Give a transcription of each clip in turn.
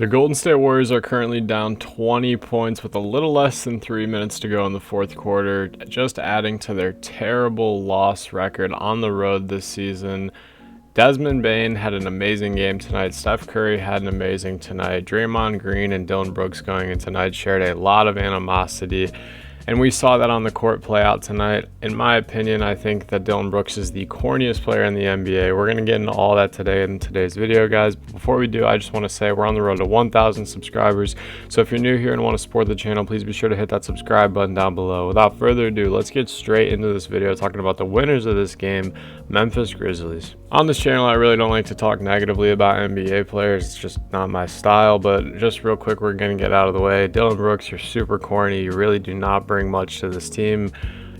The Golden State Warriors are currently down 20 points with a little less than 3 minutes to go in the fourth quarter, just adding to their terrible loss record on the road this season. Desmond Bane had an amazing game tonight. Steph Curry had an amazing tonight. Draymond Green and Dillon Brooks going in tonight shared a lot of animosity. And we saw that on the court play out tonight. In my opinion, I think that Dillon Brooks is the corniest player in the NBA. We're going to get into all that today in today's video, guys. But before we do, I just want to say we're on the road to 1,000 subscribers. So if you're new here and want to support the channel, please be sure to hit that subscribe button down below. Without further ado, let's get straight into this video talking about the winners of this game, Memphis Grizzlies. On this channel, I really don't like to talk negatively about NBA players. It's just not my style. But just real quick, we're going to get out of the way. Dillon Brooks, you're super corny. You really do not bring much to this team.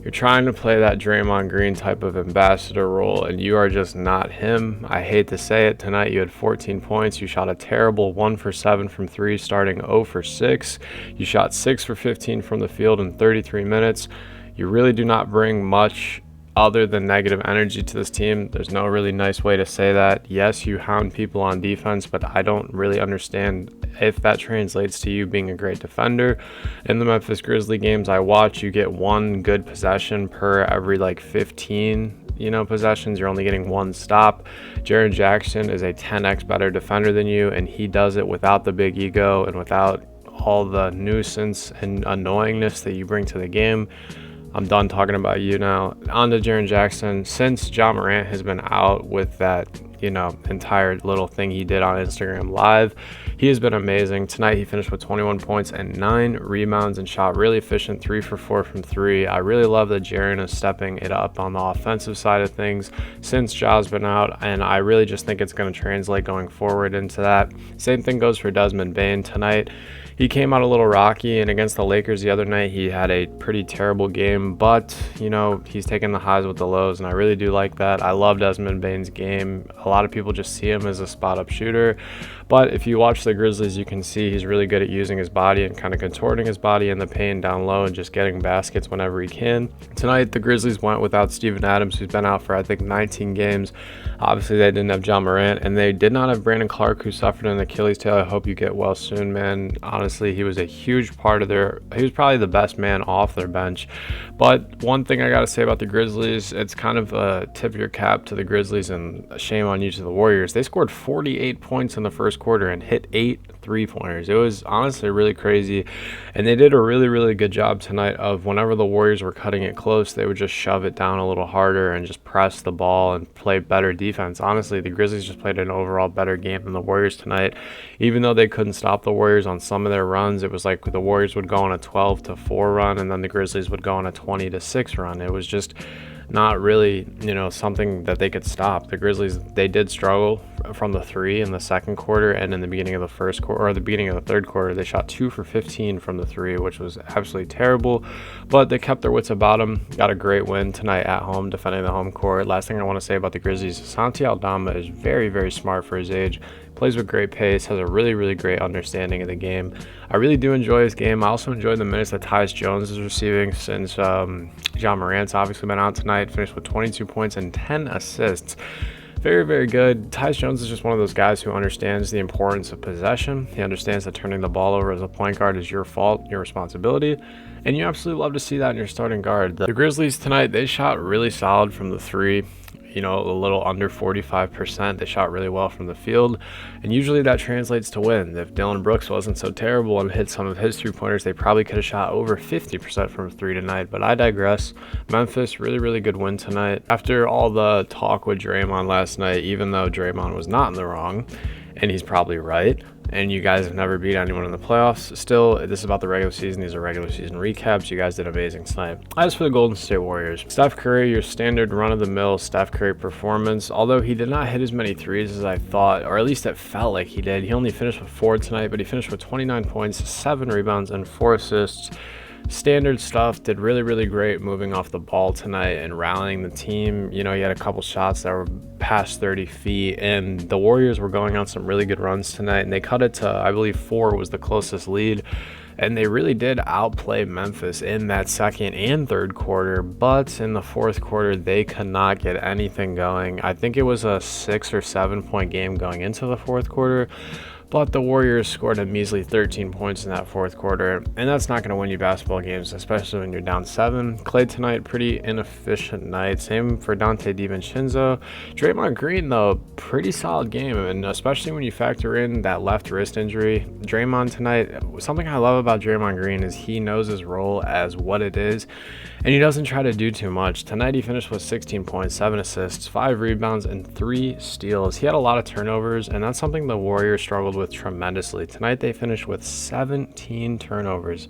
You're trying to play that Draymond Green type of ambassador role, and you are just not him. I hate to say it. Tonight you had 14 points. You shot a terrible 1 for 7 from 3, starting 0 for 6. You shot 6 for 15 from the field in 33 minutes. You really do not bring much other than negative energy to this team. There's no really nice way to say that. Yes, you hound people on defense, but I don't really understand if that translates to you being a great defender. In the Memphis Grizzlies games I watch, you get one good possession per every like 15 possessions. You're only getting one stop. Jaren Jackson is a 10x better defender than you, and he does it without the big ego and without all the nuisance and annoyingness that you bring to the game. I'm done talking about you now. On to Jaren Jackson. Since Ja Morant has been out with that, entire little thing he did on Instagram Live, he has been amazing. Tonight he finished with 21 points and 9 rebounds and shot really efficient 3 for 4 from 3. I really love that Jaren is stepping it up on the offensive side of things since Ja's been out, and I really just think it's going to translate going forward into that. Same thing goes for Desmond Bane tonight. He came out a little rocky, and against the Lakers the other night, he had a pretty terrible game, but, he's taking the highs with the lows, and I really do like that. I love Desmond Bane's game. A lot of people just see him as a spot-up shooter, but if you watch the Grizzlies, you can see he's really good at using his body and kind of contorting his body in the paint down low and just getting baskets whenever he can. Tonight, the Grizzlies went without Steven Adams, who's been out for, I think, 19 games. Obviously, they didn't have Ja Morant, and they did not have Brandon Clark, who suffered an Achilles heel. I hope you get well soon, man. Honestly, he was a huge part of he was probably the best man off their bench. But one thing I got to say about the Grizzlies, it's kind of a tip your cap to the Grizzlies and a shame on you to the Warriors. They scored 48 points in the first quarter and hit 8 3-pointers. It was honestly really crazy, and they did a really, really good job tonight of whenever the Warriors were cutting it close, they would just shove it down a little harder and just press the ball and play better defense. Honestly, the Grizzlies just played an overall better game than the Warriors tonight. Even though they couldn't stop the Warriors on some of their runs, it was like the Warriors would go on a 12-4 run, and then the Grizzlies would go on a 20-6 run. It was just not really, something that they could stop. The Grizzlies, they did struggle from the 3 in the second quarter, and in the beginning of the first quarter, or the beginning of the third quarter, they shot 2 for 15 from the 3, which was absolutely terrible, but they kept their wits about them. Got a great win tonight at home, defending the home court. Last thing I want to say about the Grizzlies, Santi Aldama is very, very smart for his age. Plays with great pace, has a really, really great understanding of the game. I really do enjoy his game. I also enjoy the minutes that Tyus Jones is receiving since Ja Morant's obviously been out tonight. Finished with 22 points and 10 assists. Very, very good. Tyus Jones is just one of those guys who understands the importance of possession. He understands that turning the ball over as a point guard is your fault, your responsibility, and you absolutely love to see that in your starting guard. The Grizzlies tonight, they shot really solid from the 3. A little under 45%. They shot really well from the field, and usually that translates to win. If Dillon Brooks wasn't so terrible and hit some of his 3-pointers, they probably could have shot over 50% from 3 tonight, but I digress. Memphis, really, really good win tonight. After all the talk with Draymond last night, even though Draymond was not in the wrong, and he's probably right, and you guys have never beat anyone in the playoffs. Still, this is about the regular season. These are regular season recaps. You guys did amazing tonight. As for the Golden State Warriors, Steph Curry, your standard run-of-the-mill Steph Curry performance. Although he did not hit as many threes as I thought, or at least it felt like he did. He only finished with 4 tonight, but he finished with 29 points, 7 rebounds, and 4 assists. Standard stuff. Did really, really great moving off the ball tonight and rallying the team. He had a couple shots that were past 30 feet, and the Warriors were going on some really good runs tonight, and they cut it to, I believe, 4 was the closest lead, and they really did outplay Memphis in that second and third quarter, but in the fourth quarter, they could not get anything going. I think it was a 6 or 7 point game going into the fourth quarter, But the Warriors scored a measly 13 points in that fourth quarter, and that's not going to win you basketball games, especially when you're down 7. Klay tonight, pretty inefficient night. Same for Dante DiVincenzo. Draymond Green, though, pretty solid game, and especially when you factor in that left wrist injury. Draymond tonight, something I love about Draymond Green is he knows his role as what it is, and he doesn't try to do too much. Tonight he finished with 16 points, 7 assists, 5 rebounds, and 3 steals. He had a lot of turnovers, and that's something the Warriors struggled with tremendously. Tonight they finished with 17 turnovers.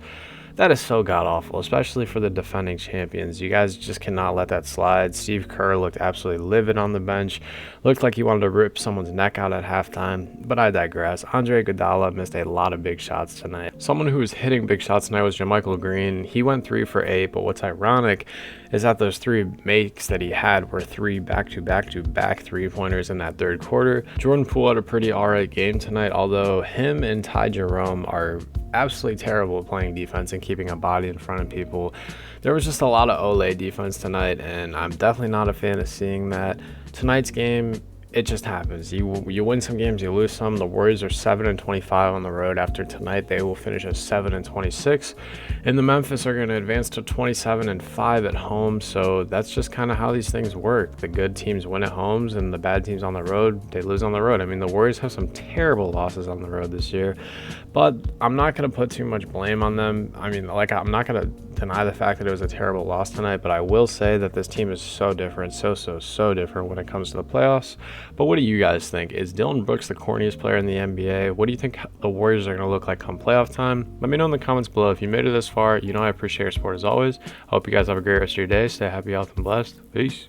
That is so god-awful, especially for the defending champions. You guys just cannot let that slide. Steve Kerr looked absolutely livid on the bench. Looked like he wanted to rip someone's neck out at halftime, but I digress. Andre Iguodala missed a lot of big shots tonight. Someone who was hitting big shots tonight was JaMychal Green. He went 3 for 8, but what's ironic is that those 3 makes that he had were 3 back-to-back three-pointers in that third quarter. Jordan Poole had a pretty alright game tonight, although him and Ty Jerome are absolutely terrible at playing defense and keeping a body in front of people. There was just a lot of Olay defense tonight, and I'm definitely not a fan of seeing that. Tonight's game, it just happens. You win some games, you lose some. The Warriors are 7-25 on the road. After tonight, they will finish at 7-26, and the Memphis are going to advance to 27-5 at home. So that's just kind of how these things work. The good teams win at homes, and the bad teams on the road, they lose on the road. I mean, the Warriors have some terrible losses on the road this year, but I'm not going to put too much blame on them. I mean, like, I'm not going to deny the fact that it was a terrible loss tonight, but I will say that this team is so different, so different when it comes to the playoffs. But what do you guys think? Is Dillion Bricks the corniest player in the NBA? What do you think the Warriors are going to look like come playoff time? Let me know in the comments below. If you made it this far, you know I appreciate your support as always. I hope you guys have a great rest of your day. Stay happy, healthy, and blessed. Peace.